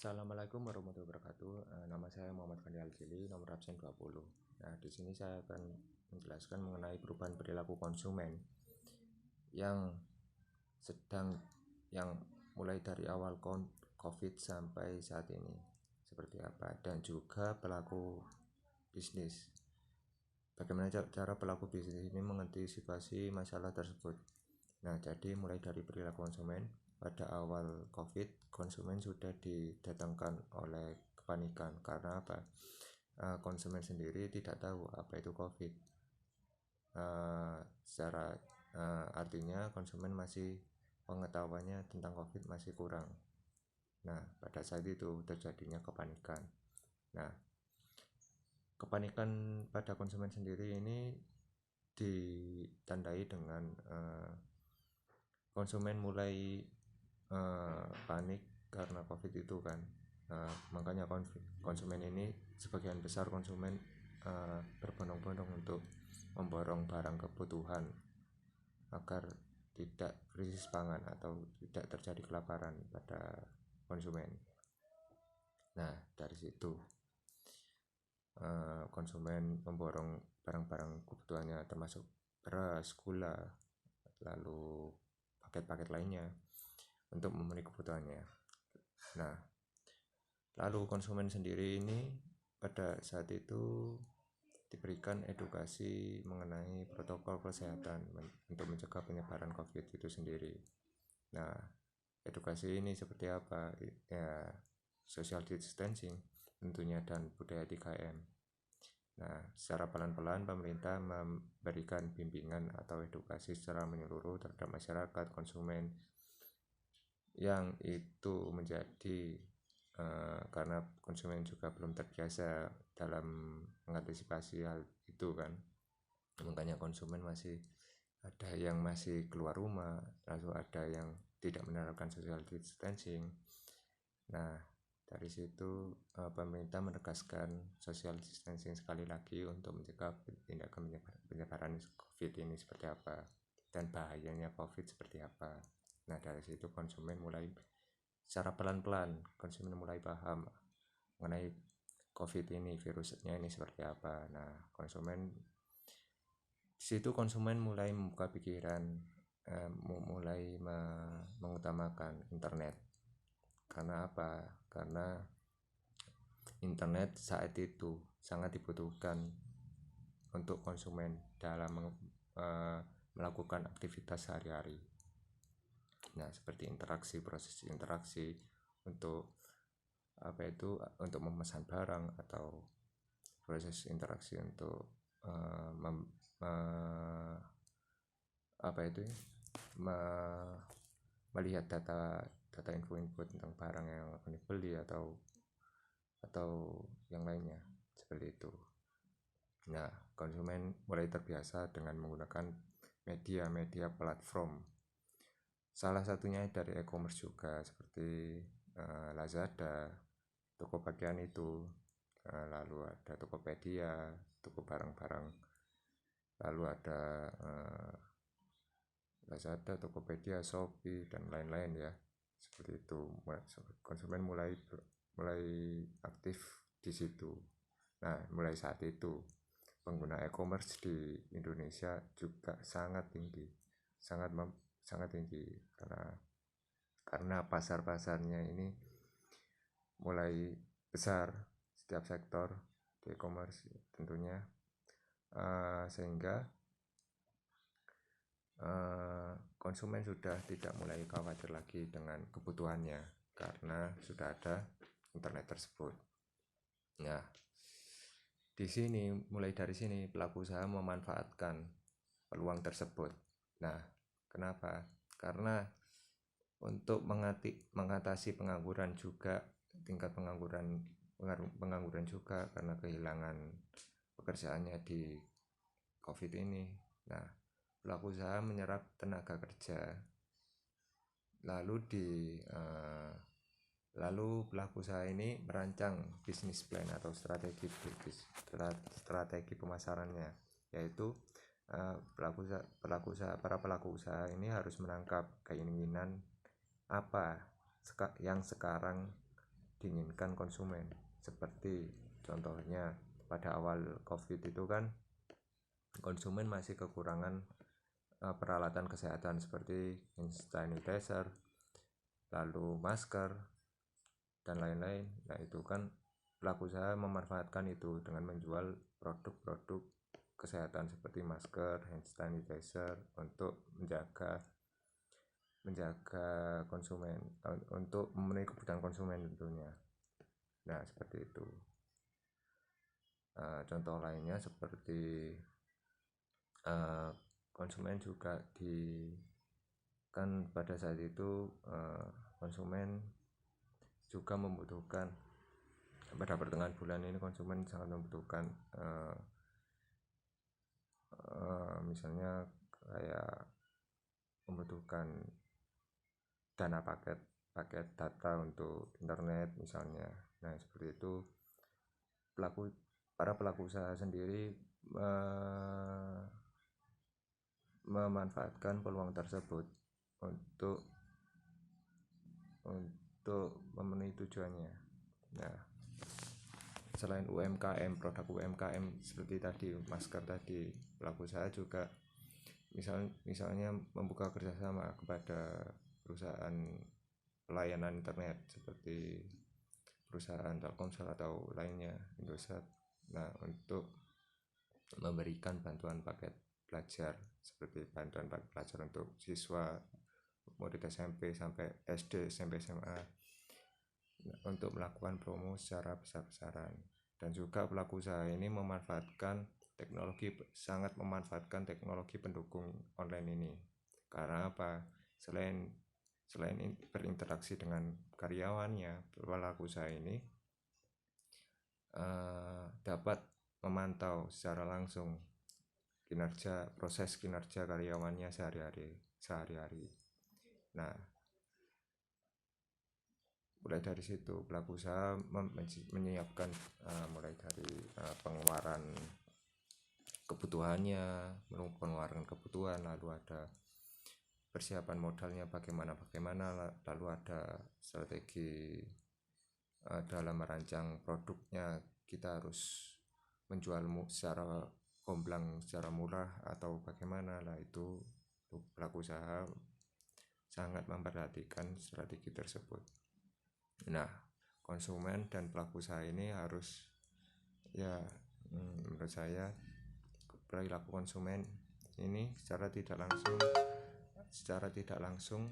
Assalamualaikum warahmatullahi wabarakatuh. Nama saya Muhammad Fandi Aljili, nomor absen 20. Nah, di sini saya akan menjelaskan mengenai perubahan perilaku konsumen yang sedang yang mulai dari awal COVID sampai saat ini seperti apa, dan juga pelaku bisnis. Bagaimana cara pelaku bisnis ini mengantisipasi masalah tersebut. Nah, jadi mulai dari perilaku konsumen. Pada awal COVID, konsumen sudah didatangkan oleh kepanikan karena apa? Konsumen sendiri tidak tahu apa itu COVID. Secara artinya konsumen masih pengetahuannya tentang COVID masih kurang. Nah, pada saat itu terjadinya kepanikan. Nah, kepanikan pada konsumen sendiri ini ditandai dengan konsumen mulai panik karena COVID itu kan. Makanya konsumen ini sebagian besar konsumen berbondong-bondong untuk memborong barang kebutuhan agar tidak krisis pangan atau tidak terjadi kelaparan pada konsumen. Nah, dari situ konsumen memborong barang-barang kebutuhannya termasuk beras, gula, lalu paket-paket lainnya untuk memenuhi kebutuhannya. Nah, lalu konsumen sendiri ini pada saat itu diberikan edukasi mengenai protokol kesehatan untuk mencegah penyebaran COVID itu sendiri. Nah, edukasi ini seperti apa? Ya, social distancing tentunya dan budaya 3M. Nah, secara pelan-pelan pemerintah memberikan bimbingan atau edukasi secara menyeluruh terhadap masyarakat konsumen yang itu menjadi karena konsumen juga belum terbiasa dalam mengantisipasi hal itu kan, makanya konsumen masih ada yang masih keluar rumah, lalu ada yang tidak menerapkan social distancing. Nah, dari situ pemerintah menegaskan social distancing sekali lagi untuk mencegah tindakan penyebaran COVID ini seperti apa dan bahayanya COVID seperti apa. Nah, dari situ konsumen mulai secara pelan-pelan konsumen mulai paham mengenai COVID ini, virusnya ini seperti apa. Nah, di situ konsumen mulai membuka pikiran, mulai mengutamakan internet. Karena apa? Karena internet saat itu sangat dibutuhkan untuk konsumen dalam melakukan aktivitas sehari-hari. Nah, seperti proses interaksi untuk untuk memesan barang atau proses interaksi untuk melihat data info tentang barang yang akan dibeli atau yang lainnya seperti itu. Nah, konsumen mulai terbiasa dengan menggunakan media platform. Salah satunya dari e-commerce juga seperti Lazada, toko pakaian itu, lalu ada Tokopedia, toko barang-barang, lalu ada Lazada, Tokopedia, Shopee dan lain-lain ya. Seperti itu. Konsumen mulai aktif di situ. Nah, mulai saat itu pengguna e-commerce di Indonesia juga sangat tinggi, sangat tinggi karena pasar-pasarnya ini mulai besar setiap sektor di e-commerce tentunya, sehingga konsumen sudah tidak mulai khawatir lagi dengan kebutuhannya karena sudah ada internet tersebut. Nah, mulai dari sini pelaku usaha memanfaatkan peluang tersebut. Nah, kenapa? Karena untuk mengatasi pengangguran juga, tingkat pengangguran juga karena kehilangan pekerjaannya di COVID ini. Nah, pelaku usaha menyerap tenaga kerja, lalu pelaku usaha ini merancang bisnis plan atau strategi pemasarannya, yaitu para pelaku usaha ini harus menangkap keinginan apa yang sekarang diinginkan konsumen. Seperti contohnya pada awal COVID itu kan konsumen masih kekurangan peralatan kesehatan seperti hand sanitizer, lalu masker dan lain-lain. Nah, itu kan pelaku usaha memanfaatkan itu dengan menjual produk-produk kesehatan seperti masker, hand sanitizer untuk menjaga konsumen, untuk memenuhi kebutuhan konsumen tentunya. Nah, seperti itu. Contoh lainnya seperti konsumen juga kan pada saat itu konsumen juga membutuhkan, pada pertengahan bulan ini konsumen sangat membutuhkan misalnya kayak membutuhkan dana paket data untuk internet misalnya. Nah, seperti itu para pelaku usaha sendiri memanfaatkan peluang tersebut untuk memenuhi tujuannya. Nah, selain UMKM, produk UMKM seperti tadi masker tadi, pelaku usaha juga misalnya membuka kerjasama kepada perusahaan pelayanan internet seperti perusahaan Telkomsel atau lainnya, Indosat. Nah, untuk memberikan bantuan paket belajar seperti bantuan paket belajar untuk siswa murid SMP sampai SD, SMP, SMA, untuk melakukan promo secara besar-besaran. Dan juga pelaku usaha ini sangat memanfaatkan teknologi pendukung online ini. Karena apa? Selain berinteraksi dengan karyawannya, pelaku usaha ini dapat memantau secara langsung proses kinerja karyawannya sehari-hari. Nah, mulai dari situ pelaku usaha menyiapkan mulai dari pengeluaran kebutuhan, lalu ada persiapan modalnya bagaimana, lalu ada strategi dalam merancang produknya, kita harus menjual secara gamblang, secara murah atau bagaimana. Lah, itu pelaku usaha sangat memperhatikan strategi tersebut. Nah, konsumen dan pelaku usaha ini harus, ya, menurut saya perilaku konsumen ini secara tidak langsung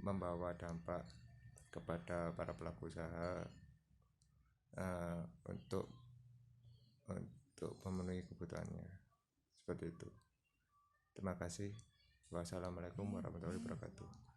membawa dampak kepada para pelaku usaha untuk memenuhi kebutuhannya. Seperti itu. Terima kasih. Wassalamualaikum warahmatullahi wabarakatuh.